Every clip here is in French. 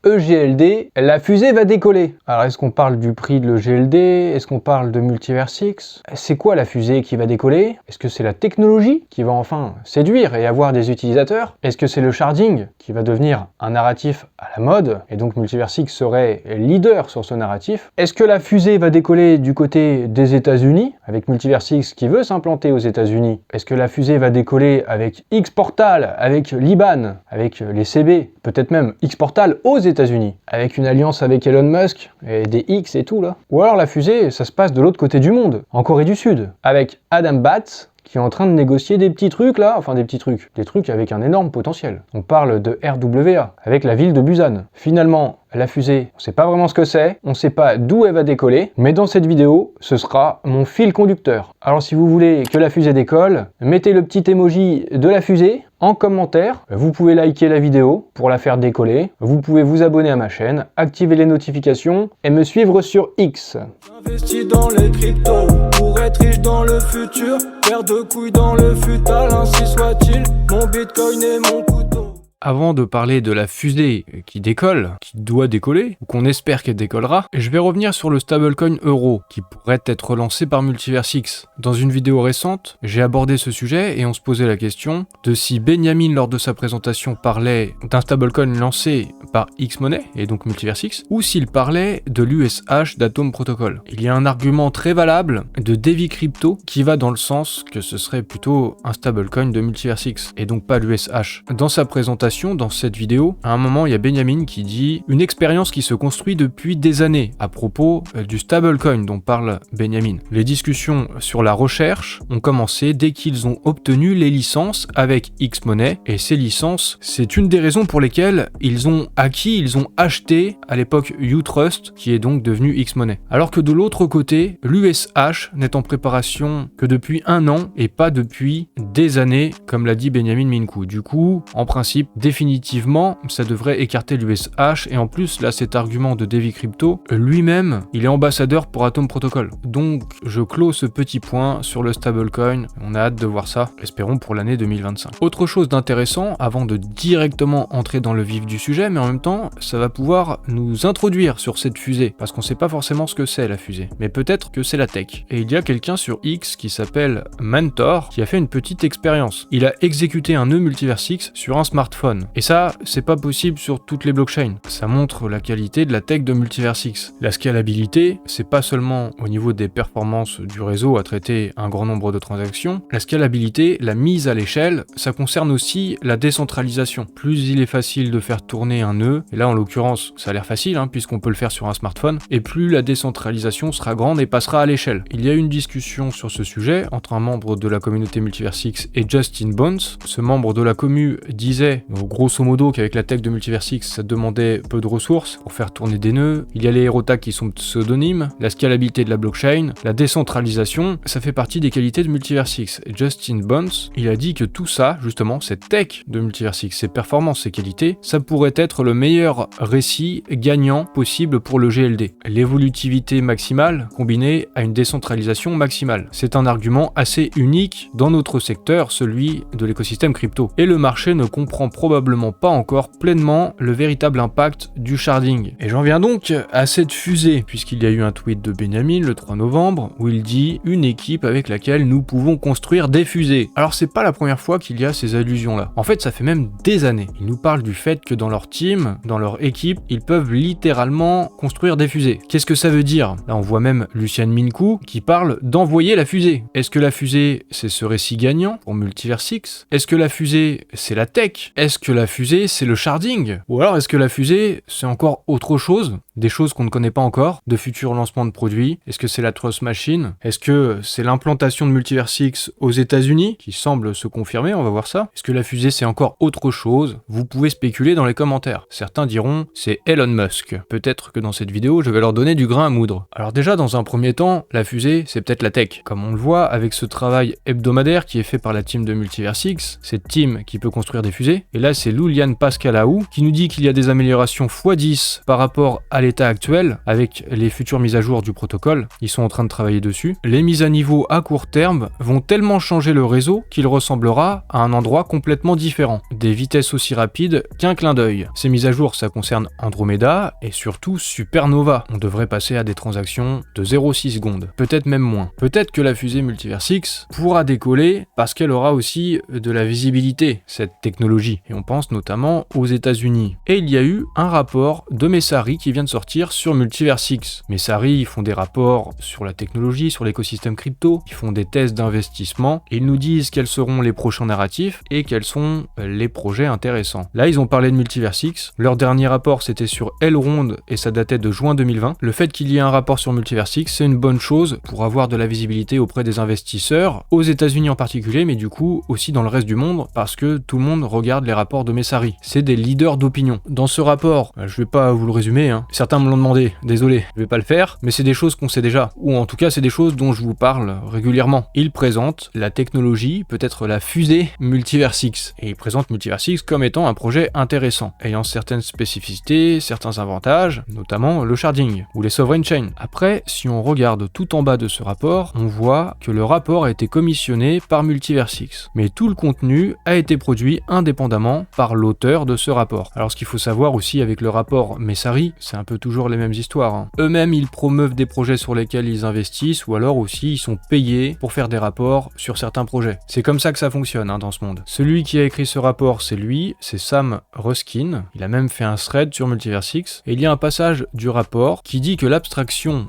EGLD, la fusée va décoller. Alors est-ce qu'on parle du prix de l'EGLD? Est-ce qu'on parle de Multiverse X? C'est quoi la fusée qui va décoller? Est-ce que c'est la technologie qui va enfin séduire et avoir des utilisateurs? Est-ce que c'est le sharding qui va devenir un narratif à la mode et donc Multiverse X serait leader sur ce narratif? Est-ce que la fusée va décoller du côté des États-Unis avec Multiverse X qui veut s'implanter aux États-Unis? Est-ce que la fusée va décoller avec X-Portal, avec Liban, avec les CB, peut-être même X-Portal aux États-Unis, avec une alliance avec Elon Musk et des X et tout là? Ou alors la fusée, ça se passe de l'autre côté du monde, en Corée du Sud, avec Adam Batts qui est en train de négocier des petits trucs là, enfin des trucs avec un énorme potentiel. On parle de RWA, avec la ville de Busan. Finalement, la fusée, on sait pas vraiment ce que c'est, on sait pas d'où elle va décoller, mais dans cette vidéo, ce sera mon fil conducteur. Alors si vous voulez que la fusée décolle, mettez le petit emoji de la fusée en commentaire, vous pouvez liker la vidéo pour la faire décoller, vous pouvez vous abonner à ma chaîne, activer les notifications et me suivre sur X. J'investis dans les cryptos pour être riche dans le futur, paire de couilles dans le futal, ainsi soit-il, mon bitcoin et mon couteau. Avant de parler de la fusée qui décolle, qui doit décoller, ou qu'on espère qu'elle décollera, je vais revenir sur le stablecoin euro, qui pourrait être lancé par Multiverse X. Dans une vidéo récente, j'ai abordé ce sujet et on se posait la question de si Benjamin, lors de sa présentation, parlait d'un stablecoin lancé par X-Money, et donc Multiverse X, ou s'il parlait de l'USH d'Atom Protocol. Il y a un argument très valable de Devi Crypto qui va dans le sens que ce serait plutôt un stablecoin de Multiverse X, et donc pas l'USH. Dans sa présentation, dans cette vidéo, à un moment, il y a Benjamin qui dit une expérience qui se construit depuis des années à propos du stablecoin dont parle Benjamin. Les discussions sur la recherche ont commencé dès qu'ils ont obtenu les licences avec X-Money, et ces licences, c'est une des raisons pour lesquelles ils ont acheté à l'époque Utrust, qui est donc devenu X-Money. Alors que de l'autre côté, l'USH n'est en préparation que depuis 1 an et pas depuis des années, comme l'a dit Benjamin Minkou. Du coup, en principe, définitivement, ça devrait écarter l'USH, et en plus, là, cet argument de Devi Crypto, lui-même, il est ambassadeur pour Atom Protocol. Donc, je clôt ce petit point sur le stablecoin, on a hâte de voir ça, espérons pour l'année 2025. Autre chose d'intéressant, avant de directement entrer dans le vif du sujet, mais en même temps, ça va pouvoir nous introduire sur cette fusée, parce qu'on sait pas forcément ce que c'est la fusée, mais peut-être que c'est la tech. Et il y a quelqu'un sur X qui s'appelle Mentor, qui a fait une petite expérience. Il a exécuté un nœud Multiverse X sur un smartphone. Et ça, c'est pas possible sur toutes les blockchains. Ça montre la qualité de la tech de Multiverse X. La scalabilité, c'est pas seulement au niveau des performances du réseau à traiter un grand nombre de transactions. La scalabilité, la mise à l'échelle, ça concerne aussi la décentralisation. Plus il est facile de faire tourner un nœud, et là en l'occurrence, ça a l'air facile puisqu'on peut le faire sur un smartphone, et plus la décentralisation sera grande et passera à l'échelle. Il y a une discussion sur ce sujet entre un membre de la communauté Multiverse X et Justin Bones. Ce membre de la commu disait grosso modo qu'avec la tech de Multiverse X, ça demandait peu de ressources pour faire tourner des nœuds. Il y a les hérotags qui sont pseudonymes, la scalabilité de la blockchain, la décentralisation, ça fait partie des qualités de Multiverse X. Et Justin Bones, il a dit que tout ça, justement, cette tech de Multiverse X, ses performances, ses qualités, ça pourrait être le meilleur récit gagnant possible pour le GLD. L'évolutivité maximale combinée à une décentralisation maximale. C'est un argument assez unique dans notre secteur, celui de l'écosystème crypto. Et le marché ne comprend probablement pas encore pleinement le véritable impact du sharding. Et j'en viens donc à cette fusée, puisqu'il y a eu un tweet de Benjamin le 3 novembre, où il dit « une équipe avec laquelle nous pouvons construire des fusées ». Alors c'est pas la première fois qu'il y a ces allusions-là. En fait, ça fait même des années. Ils nous parlent du fait que dans leur team, dans leur équipe, ils peuvent littéralement construire des fusées. Qu'est-ce que ça veut dire? Là, on voit même Lucien Minkou qui parle d'envoyer la fusée. Est-ce que la fusée, c'est ce récit gagnant pour Multiverse X? Est-ce que la fusée, c'est la tech? Est-ce que la fusée, c'est le sharding? Ou alors est-ce que la fusée, c'est encore autre chose? Des choses qu'on ne connaît pas encore, de futurs lancements de produits? Est-ce que c'est la Trust Machine? Est-ce que c'est l'implantation de Multiverse X aux États-Unis qui semble se confirmer? On va voir ça. Est-ce que la fusée, c'est encore autre chose? Vous pouvez spéculer dans les commentaires. Certains diront, c'est Elon Musk. Peut-être que dans cette vidéo, je vais leur donner du grain à moudre. Alors déjà, dans un premier temps, la fusée, c'est peut-être la tech. Comme on le voit avec ce travail hebdomadaire qui est fait par la team de Multiverse X, cette team qui peut construire des fusées. Et là, c'est Louliane Pascalaou qui nous dit qu'il y a des améliorations x10 par rapport à l'état actuel, avec les futures mises à jour du protocole, ils sont en train de travailler dessus, les mises à niveau à court terme vont tellement changer le réseau qu'il ressemblera à un endroit complètement différent. Des vitesses aussi rapides qu'un clin d'œil. Ces mises à jour, ça concerne Andromeda et surtout Supernova. On devrait passer à des transactions de 0,6 secondes, peut-être même moins. Peut-être que la fusée Multiverse X pourra décoller parce qu'elle aura aussi de la visibilité, cette technologie. Et on pense notamment aux États-Unis. Et il y a eu un rapport de Messari qui vient de sortir sur Multiverse X. Messari, ils font des rapports sur la technologie, sur l'écosystème crypto, ils font des tests d'investissement, et ils nous disent quels seront les prochains narratifs et quels sont les projets intéressants. Là, ils ont parlé de Multiverse X. Leur dernier rapport, c'était sur Elrond et ça datait de juin 2020. Le fait qu'il y ait un rapport sur Multiverse X, c'est une bonne chose pour avoir de la visibilité auprès des investisseurs, aux États-Unis en particulier, mais du coup aussi dans le reste du monde, parce que tout le monde regarde les rapports de Messari. C'est des leaders d'opinion. Dans ce rapport, je vais pas vous le résumer, certains me l'ont demandé, désolé, je vais pas le faire, mais c'est des choses qu'on sait déjà, ou en tout cas c'est des choses dont je vous parle régulièrement. Il présente la technologie, peut-être la fusée Multiverse X, et il présente Multiverse X comme étant un projet intéressant, ayant certaines spécificités, certains avantages, notamment le sharding, ou les sovereign chains. Après, si on regarde tout en bas de ce rapport, on voit que le rapport a été commissionné par Multiverse X, mais tout le contenu a été produit indépendamment par l'auteur de ce rapport. Alors ce qu'il faut savoir aussi avec le rapport Messari, c'est un peu toujours les mêmes histoires. Eux-mêmes, ils promeuvent des projets sur lesquels ils investissent, ou alors aussi ils sont payés pour faire des rapports sur certains projets. C'est comme ça que ça fonctionne dans ce monde. Celui qui a écrit ce rapport, c'est lui, c'est Sam Ruskin. Il a même fait un thread sur Multiverse X, et il y a un passage du rapport qui dit que l'abstraction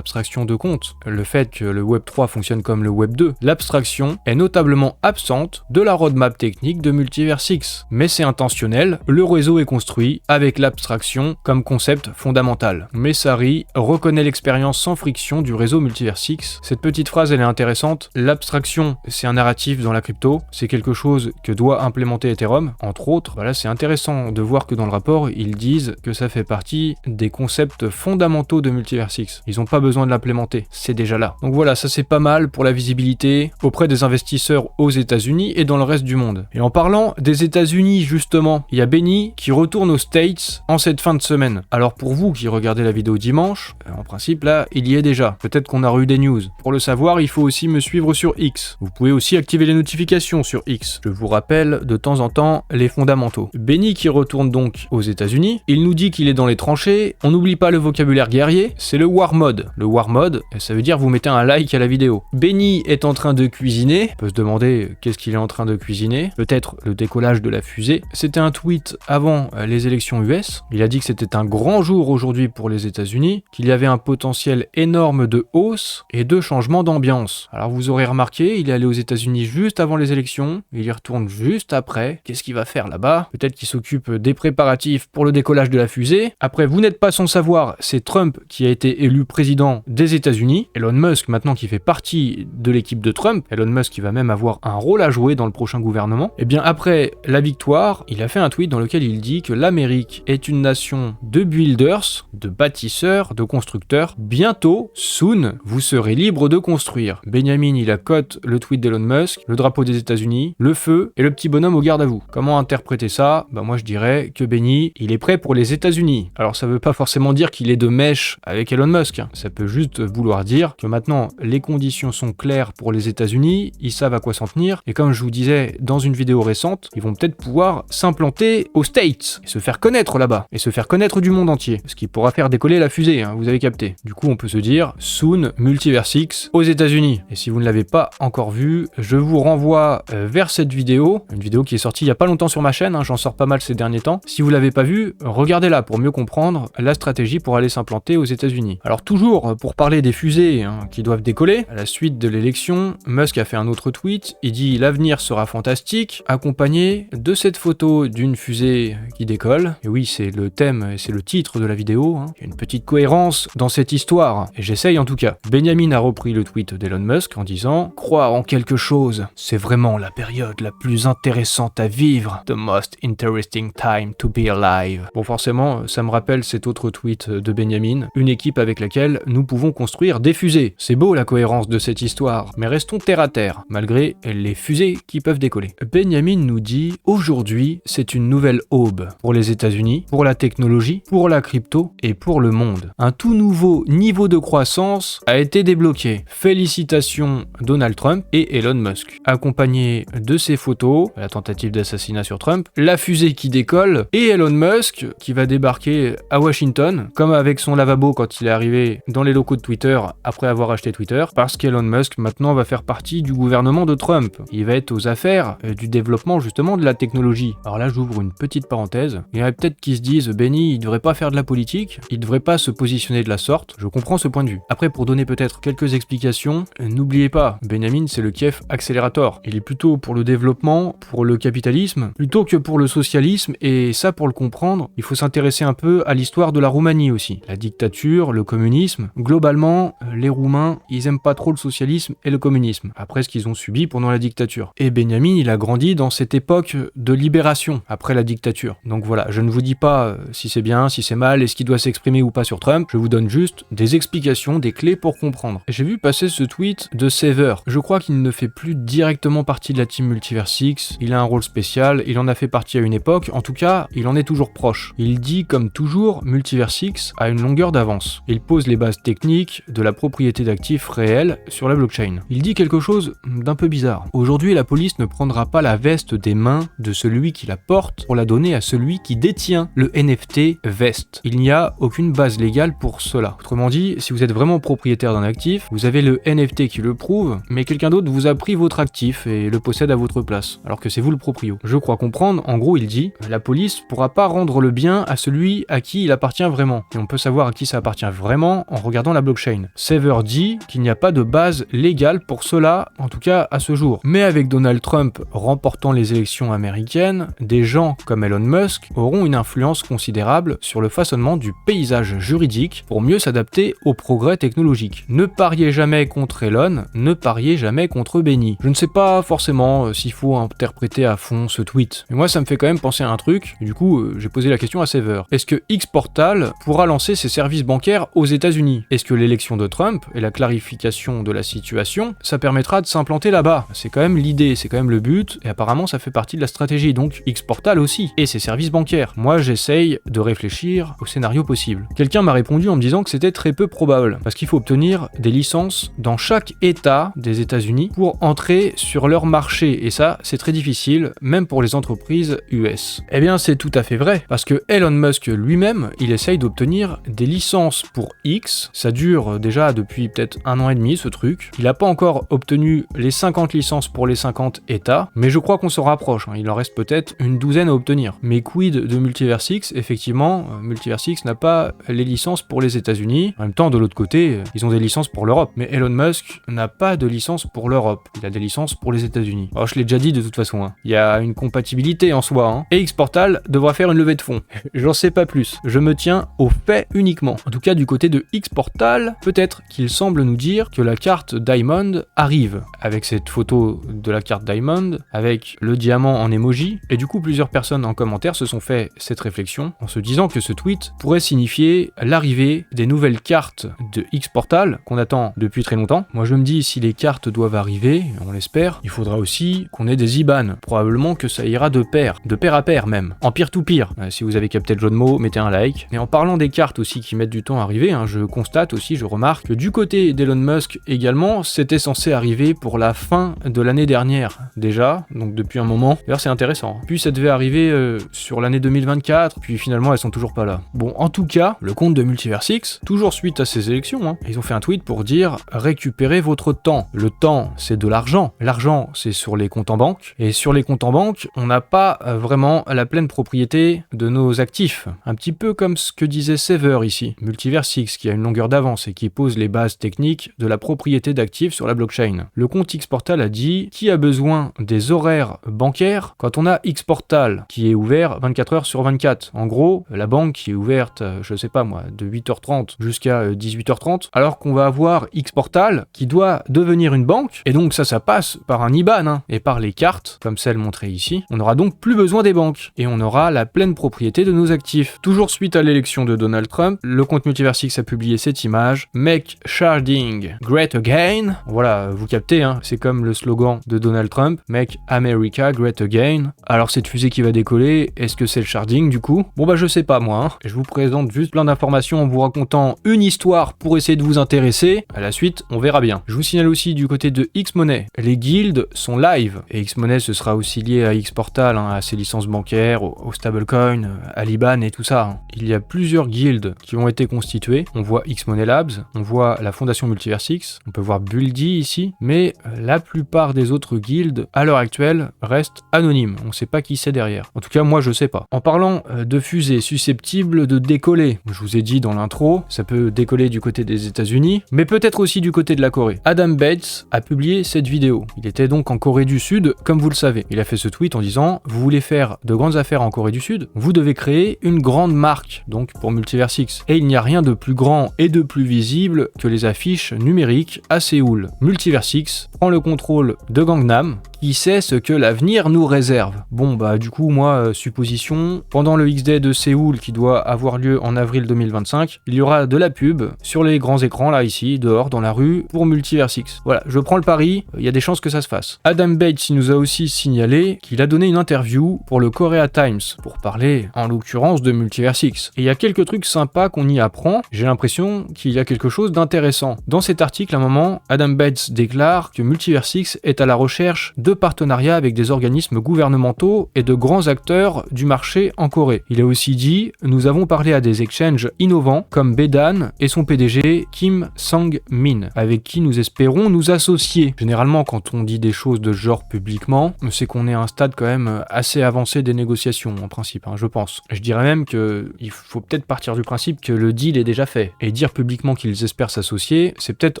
de compte, le fait que le Web 3 fonctionne comme le Web 2, l'abstraction est notablement absente de la roadmap technique de Multiverse X. Mais c'est intentionnel, le réseau est construit avec l'abstraction comme concept fondamental. Messari reconnaît l'expérience sans friction du réseau Multiverse X. Cette petite phrase, elle est intéressante. L'abstraction, c'est un narratif dans la crypto, c'est quelque chose que doit implémenter Ethereum, entre autres. Voilà, c'est intéressant de voir que dans le rapport, ils disent que ça fait partie des concepts fondamentaux de Multiverse X. Ils n'ont pas besoin de l'implémenter, c'est déjà là. Donc voilà, ça c'est pas mal pour la visibilité auprès des investisseurs aux États-Unis et dans le reste du monde. Et en parlant des États-Unis justement, il y a Benny qui retourne aux States en cette fin de semaine. Alors pour vous qui regardez la vidéo dimanche, en principe là, il y est déjà. Peut-être qu'on a eu des news. Pour le savoir, il faut aussi me suivre sur X. Vous pouvez aussi activer les notifications sur X. Je vous rappelle de temps en temps les fondamentaux. Benny qui retourne donc aux États-Unis, il nous dit qu'il est dans les tranchées. On n'oublie pas le vocabulaire guerrier, c'est le war mode. Le war mode, ça veut dire vous mettez un like à la vidéo. Benny est en train de cuisiner. On peut se demander qu'est-ce qu'il est en train de cuisiner. Peut-être le décollage de la fusée. C'était un tweet avant les élections US. Il a dit que c'était un grand jour aujourd'hui pour les États-Unis, qu'il y avait un potentiel énorme de hausse et de changement d'ambiance. Alors vous aurez remarqué, il est allé aux États-Unis juste avant les élections, il y retourne juste après. Qu'est-ce qu'il va faire là-bas? Peut-être qu'il s'occupe des préparatifs pour le décollage de la fusée. Après, vous n'êtes pas sans savoir, c'est Trump qui a été élu président des États-Unis. Elon Musk maintenant qui fait partie de l'équipe de Trump. Elon Musk qui va même avoir un rôle à jouer dans le prochain gouvernement. Et bien après la victoire, il a fait un tweet dans lequel il dit que l'Amérique est une nation de builders, de bâtisseurs, de constructeurs. Bientôt, soon, vous serez libre de construire. Benjamin, il a cote le tweet d'Elon Musk, le drapeau des États-Unis, le feu et le petit bonhomme au garde à vous. Comment interpréter ça? Moi je dirais que Benny, il est prêt pour les États-Unis. Alors ça veut pas forcément dire qu'il est de mèche avec Elon Musk. Ça peut juste vouloir dire que maintenant les conditions sont claires pour les États-Unis, ils savent à quoi s'en tenir, et comme je vous disais dans une vidéo récente, ils vont peut-être pouvoir s'implanter aux States et se faire connaître là-bas, et se faire connaître du monde entier, ce qui pourra faire décoller la fusée, vous avez capté. Du coup on peut se dire soon Multiverse X aux États-Unis. Et si vous ne l'avez pas encore vu, je vous renvoie vers cette vidéo, une vidéo qui est sortie il y a pas longtemps sur ma chaîne, j'en sors pas mal ces derniers temps. Si vous l'avez pas vu, regardez-la pour mieux comprendre la stratégie pour aller s'implanter aux États-Unis. Alors toujours pour parler des fusées qui doivent décoller, à la suite de l'élection, Musk a fait un autre tweet, il dit l'avenir sera fantastique, accompagné de cette photo d'une fusée qui décolle. Et oui, c'est le thème, c'est le titre de la vidéo, il y a une petite cohérence dans cette histoire, et j'essaye en tout cas. Benjamin a repris le tweet d'Elon Musk en disant « Croire en quelque chose, c'est vraiment la période la plus intéressante à vivre. The most interesting time to be alive. » Bon, forcément, ça me rappelle cet autre tweet de Benjamin, une équipe avec laquelle nous pouvons construire des fusées. C'est beau la cohérence de cette histoire, mais restons terre à terre, malgré les fusées qui peuvent décoller. Benjamin nous dit « Aujourd'hui, c'est une nouvelle aube pour les États-Unis, pour la technologie, pour la crypto et pour le monde. Un tout nouveau niveau de croissance a été débloqué. Félicitations Donald Trump et Elon Musk. Accompagné de ces photos, la tentative d'assassinat sur Trump, la fusée qui décolle et Elon Musk qui va débarquer à Washington, comme avec son lavabo quand il est arrivé dans les locaux de Twitter après avoir acheté Twitter, parce qu'Elon Musk maintenant va faire partie du gouvernement de Trump. Il va être aux affaires du développement justement de la technologie. Alors là j'ouvre une petite parenthèse, il y en a peut-être qui se disent Benny il devrait pas faire de la politique, il devrait pas se positionner de la sorte, je comprends ce point de vue. Après pour donner peut-être quelques explications, n'oubliez pas, Benjamin c'est le Kiev Accelerator, il est plutôt pour le développement, pour le capitalisme, plutôt que pour le socialisme, et ça pour le comprendre, il faut s'intéresser un peu à l'histoire de la Roumanie aussi. La dictature, le communisme, globalement les Roumains ils aiment pas trop le socialisme et le communisme, après ce qu'ils ont subi pendant la dictature. Et Benjamin il a grandi dans cette époque de libération après la dictature. Donc voilà, je ne vous dis pas si c'est bien, si c'est mal, est-ce qu'il doit s'exprimer ou pas sur Trump, je vous donne juste des explications, des clés pour comprendre. J'ai vu passer ce tweet de Sever, je crois qu'il ne fait plus directement partie de la team Multiverse X, il a un rôle spécial, il en a fait partie à une époque, en tout cas, il en est toujours proche. Il dit comme toujours, Multiverse X a une longueur d'avance. Il pose les bases techniques de la propriété d'actifs réels sur la blockchain. Il dit quelque chose d'un peu bizarre. Aujourd'hui, la police ne prendra pas la veste des mains de celui qui la porte pour la donner à celui qui détient le NFT veste. Il n'y a aucune base légale pour cela. Autrement dit, si vous êtes vraiment propriétaire d'un actif, vous avez le NFT qui le prouve, mais quelqu'un d'autre vous a pris votre actif et le possède à votre place, alors que c'est vous le proprio. Je crois comprendre, en gros il dit, la police pourra pas rendre le bien à celui à qui il appartient vraiment. Et on peut savoir à qui ça appartient vraiment en regardant la blockchain. Sever dit qu'il n'y a pas de base légale pour cela, en tout cas à ce jour. Mais avec Donald Trump remportant les élections américaines, des gens comme Elon Musk auront une influence considérable sur le façonnement du paysage juridique pour mieux s'adapter aux progrès technologiques. Ne pariez jamais contre Elon, ne pariez jamais contre Benny. Je ne sais pas forcément s'il faut interpréter à fond ce tweet, mais moi ça me fait quand même penser à un truc, et du coup j'ai posé la question à Sever. Est-ce que Xportal pourra lancer ses services bancaires aux États-Unis? Est-ce que l'élection de Trump et la clarification de la situation, ça permettra de s'implanter là-bas? C'est quand même l'idée, c'est quand même le but, et apparemment ça fait partie de la stratégie, donc Xportal aussi, et ses services bancaires. Moi j'essaye de réfléchir au scénario possible. Quelqu'un m'a répondu en me disant que c'était très peu probable, parce qu'il faut obtenir des licences dans chaque État des États-Unis pour entrer sur leur marché, et ça c'est très difficile, même pour les entreprises US. Eh bien c'est tout à fait vrai, parce que Elon Musk lui-même, il essaye d'obtenir des licences pour X, ça dure déjà depuis peut-être 1 an et demi ce truc, il n'a pas encore obtenu les 50 licences pour les 50 États, mais je crois qu'on se rapproche, il en reste peut-être une douzaine à obtenir. Mais quid de Multiverse X? Effectivement, Multiverse X n'a pas les licences pour les États-Unis, en même temps de l'autre côté, ils ont des licences pour l'Europe, mais Elon Musk n'a pas de licence pour l'Europe, il a des licences pour les États-Unis. Alors je l'ai déjà dit de toute façon, il y a une compatibilité en soi, et Xportal devra faire une levée de fonds. J'en sais pas plus, je me tiens aux faits uniquement. En tout cas du côté de Xportal, peut-être qu'il semble nous dire que la carte Diamond arrive, avec cette photo de la carte Diamond, avec le diamant en emoji, et du coup plusieurs personnes en commentaire se sont fait cette réflexion, en se disant que ce tweet pourrait signifier l'arrivée des nouvelles cartes de Xportal, qu'on attend depuis très longtemps. Moi je me dis, si les cartes doivent arriver, on l'espère, il faudra aussi qu'on ait des IBAN. Probablement que ça ira de pair à pair même, en peer-to-peer. Si vous avez capté le jeu de mots, mettez un like. Mais en parlant des cartes aussi qui mettent du temps à arriver, je constate aussi, je remarque que du côté d'Elon Musk également, c'était censé arriver pour la fin de l'année dernière déjà, donc depuis un moment. D'ailleurs c'est intéressant. Puis ça devait arriver sur l'année 2024, puis finalement elles sont toujours pas là. Bon, en tout cas, le compte de Multiverse X, toujours suite à ces élections, ils ont fait un tweet pour dire « Récupérez votre temps ». Le temps, c'est de l'argent. L'argent, c'est sur les comptes en banque. Et sur les comptes en banque, on n'a pas vraiment la pleine propriété de nos actifs. Un petit peu comme ce que disait Sever ici. Multiverse X, qui a une longueur d'avance et qui pose les bases techniques de la propriété d'actifs sur la blockchain. Le compte Xportal a dit « Qui a besoin des horaires bancaires quand on a Xportal qui est ouvert 24 heures sur 24 ?» En gros, la banque qui est ouverte, je sais pas moi, de 8h30 jusqu'à 18h30, alors qu'on va avoir Xportal qui doit devenir une banque, et donc ça passe par un IBAN, et par les cartes, comme celle montrée ici. On n'aura donc plus besoin des banques, et on aura la pleine propriété de nos actifs. Toujours suite à l'élection de Donald Trump, le compte Multiverse X a publié cette image, « Make sharding great again ». Voilà, vous captez, c'est comme le slogan de Donald Trump, « Make America great again ». Alors cette fusée qui va décoller, est-ce que c'est le sharding du coup? Bon bah je sais pas moi, je vous présente présente juste plein d'informations en vous racontant une histoire pour essayer de vous intéresser. À la suite, on verra bien. Je vous signale aussi du côté de Xmoney, les guildes sont live. Et Xmoney, ce sera aussi lié à Xportal, à ses licences bancaires, au stablecoin, à l'IBAN et tout ça. Il y a plusieurs guildes qui ont été constituées. On voit Xmoney Labs, on voit la fondation Multiversix, on peut voir Buldy ici, mais la plupart des autres guildes, à l'heure actuelle, restent anonymes. On ne sait pas qui c'est derrière. En tout cas, moi, je sais pas. En parlant de fusées susceptibles de décoller, je vous ai dit dans l'intro, ça peut décoller du côté des États-Unis, mais peut-être aussi du côté de la Corée. Adam Bates a publié cette vidéo. Il était donc en Corée du Sud, comme vous le savez. Il a fait ce tweet en disant « Vous voulez faire de grandes affaires en Corée du Sud, vous devez créer une grande marque, donc pour Multiversix. Et il n'y a rien de plus grand et de plus visible que les affiches numériques à Séoul. Multiversix prend le contrôle de Gangnam, qui sait ce que l'avenir nous réserve. » Bon bah du coup moi, supposition, pendant le X-Day de Séoul qui doit avoir lieu en avril 2025, il y aura de la pub sur les grands écrans là ici, dehors, dans la rue, pour Multiversix. Voilà, je prends le pari, il y a des chances que ça se fasse. Adam Bates il nous a aussi signalé qu'il a donné une interview pour le Korea Times, pour parler en l'occurrence de Multiversix. Et il y a quelques trucs sympas qu'on y apprend, j'ai l'impression qu'il y a quelque chose d'intéressant. Dans cet article, à un moment, Adam Bates déclare que Multiversix est à la recherche de partenariats avec des organismes gouvernementaux et de grands acteurs du marché en Corée. Il a aussi dit « Nous avons parlé à des exchanges innovants comme Bedan et son PDG Kim Sang-min, avec qui nous espérons nous associer. » Généralement, quand on dit des choses de ce genre publiquement, c'est qu'on est à un stade quand même assez avancé des négociations, en principe, je pense. Je dirais même qu'il faut peut-être partir du principe que le deal est déjà fait. Et dire publiquement qu'ils espèrent s'associer, c'est peut-être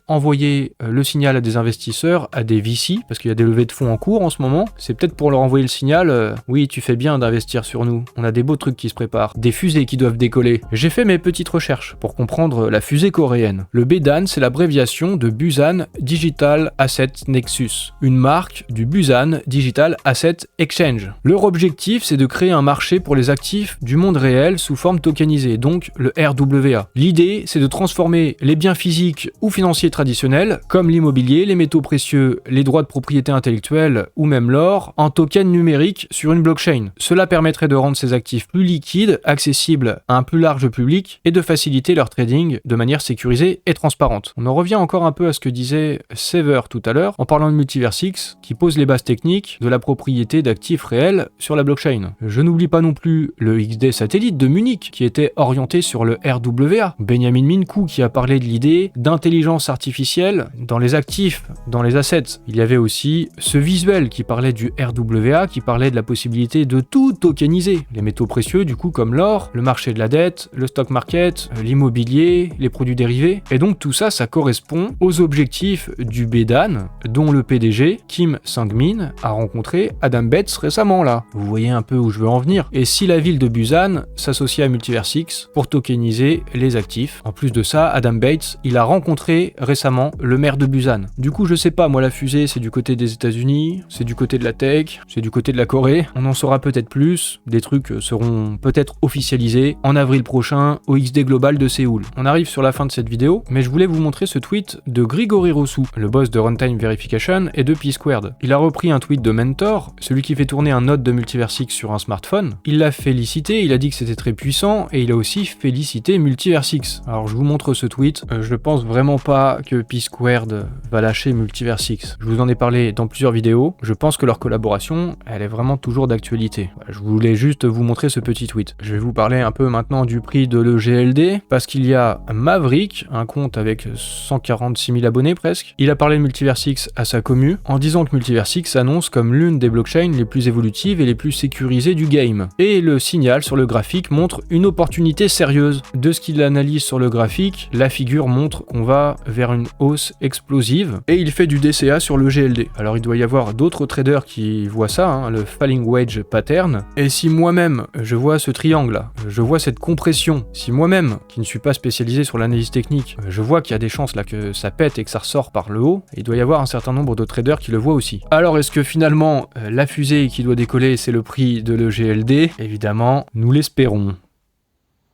envoyer le signal à des investisseurs, à des VC, parce qu'il y a des levées de fonds en cours en ce moment. C'est peut-être pour leur envoyer le signal, oui, tu fais bien d'investir sur nous. On a des beaux trucs qui se préparent. Des fusées qui doivent décoller. J'ai fait mes petites recherches pour comprendre la fusée coréenne. Le Bedan, c'est l'abréviation de Busan Digital Asset Nexus, une marque du Busan Digital Asset Exchange. Leur objectif, c'est de créer un marché pour les actifs du monde réel sous forme tokenisée, donc le RWA. L'idée, c'est de transformer les biens physiques ou financiers traditionnels, comme l'immobilier, les métaux précieux, les droits de propriété intellectuelle ou même l'or, en tokens numériques sur une blockchain. Cela permettrait de rendre ces actifs plus liquides, accessibles à un plus large public et de faciliter leur trading de manière sécurisée et transparente. On en revient encore un peu à ce que disait Sever tout à l'heure en parlant de Multiversix qui pose les bases techniques de la propriété d'actifs réels sur la blockchain. Je n'oublie pas non plus le XD satellite de Munich qui était orienté sur le RWA. Benjamin Minkou qui a parlé de l'idée d'intelligence artificielle dans les actifs, dans les assets. Il y avait aussi ce visuel qui parlait du RWA, qui parlait de la possibilité de tout tokeniser. Les métaux précieux du coup comme l'or, le marché de la dette, le stock market, l'immobilier, les produits dérivés. Et donc tout ça, ça correspond aux objectifs du Bedan dont le PDG, Kim Sang-min, a rencontré Adam Bates récemment là. Vous voyez un peu où je veux en venir. Et si la ville de Busan s'associe à Multiversix pour tokeniser les actifs. En plus de ça, Adam Bates, il a rencontré récemment le maire de Busan. Du coup, je sais pas, moi la fusée, c'est du côté des États-Unis, c'est du côté de la tech, c'est du côté de la Corée. On en saura peut-être plus. Des trucs seront peut-être officialisés en avril prochain au XD Global de Séoul. On arrive sur la fin de cette vidéo, mais je voulais vous montrer ce tweet de Grigory Rossou, le boss de Runtime Verification et de P-Squared. Il a repris un tweet de Mentor, celui qui fait tourner un node de Multiversix sur un smartphone. Il l'a félicité, il a dit que c'était très puissant et il a aussi félicité Multiversix. Alors je vous montre ce tweet, je pense vraiment pas que P-Squared va lâcher Multiversix. Je vous en ai parlé dans plusieurs vidéos, je pense que leur collaboration, elle est vraiment toujours d'actualité. Je voulais juste vous montrer ce petit tweet. Je vais vous parler un peu maintenant du prix de l'EGLD, parce qu'il y a Maverick, un compte avec 146 000 abonnés presque. Il a parlé de Multiversix à sa commu, en disant que Multiversix s'annonce comme l'une des blockchains les plus évolutives et les plus sécurisées du game. Et le signal sur le graphique montre une opportunité sérieuse. De ce qu'il analyse sur le graphique, la figure montre qu'on va vers une hausse explosive, et il fait du DCA sur le GLD. Alors il doit y avoir d'autres traders qui voient ça, le Falling Wedge Pattern, et si moi-même je vois ce triangle là, je vois cette compression, si moi-même, qui ne suis pas spécialisé sur l'analyse technique, je vois qu'il y a des chances là que ça pète et que ça ressort par le haut, il doit y avoir un certain nombre de traders qui le voient aussi. Alors est-ce que finalement la fusée qui doit décoller c'est le prix de l'EGLD? Évidemment, nous l'espérons.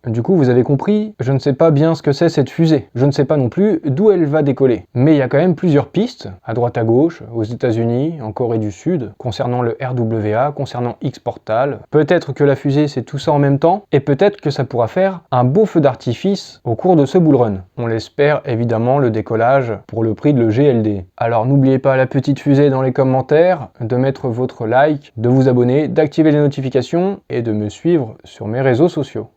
Du coup, vous avez compris, je ne sais pas bien ce que c'est cette fusée. Je ne sais pas non plus d'où elle va décoller. Mais il y a quand même plusieurs pistes, à droite à gauche, aux États-Unis, en Corée du Sud, concernant le RWA, concernant X-Portal. Peut-être que la fusée c'est tout ça en même temps, et peut-être que ça pourra faire un beau feu d'artifice au cours de ce bull run. On l'espère évidemment le décollage pour le prix de le GLD. Alors n'oubliez pas la petite fusée dans les commentaires, de mettre votre like, de vous abonner, d'activer les notifications et de me suivre sur mes réseaux sociaux.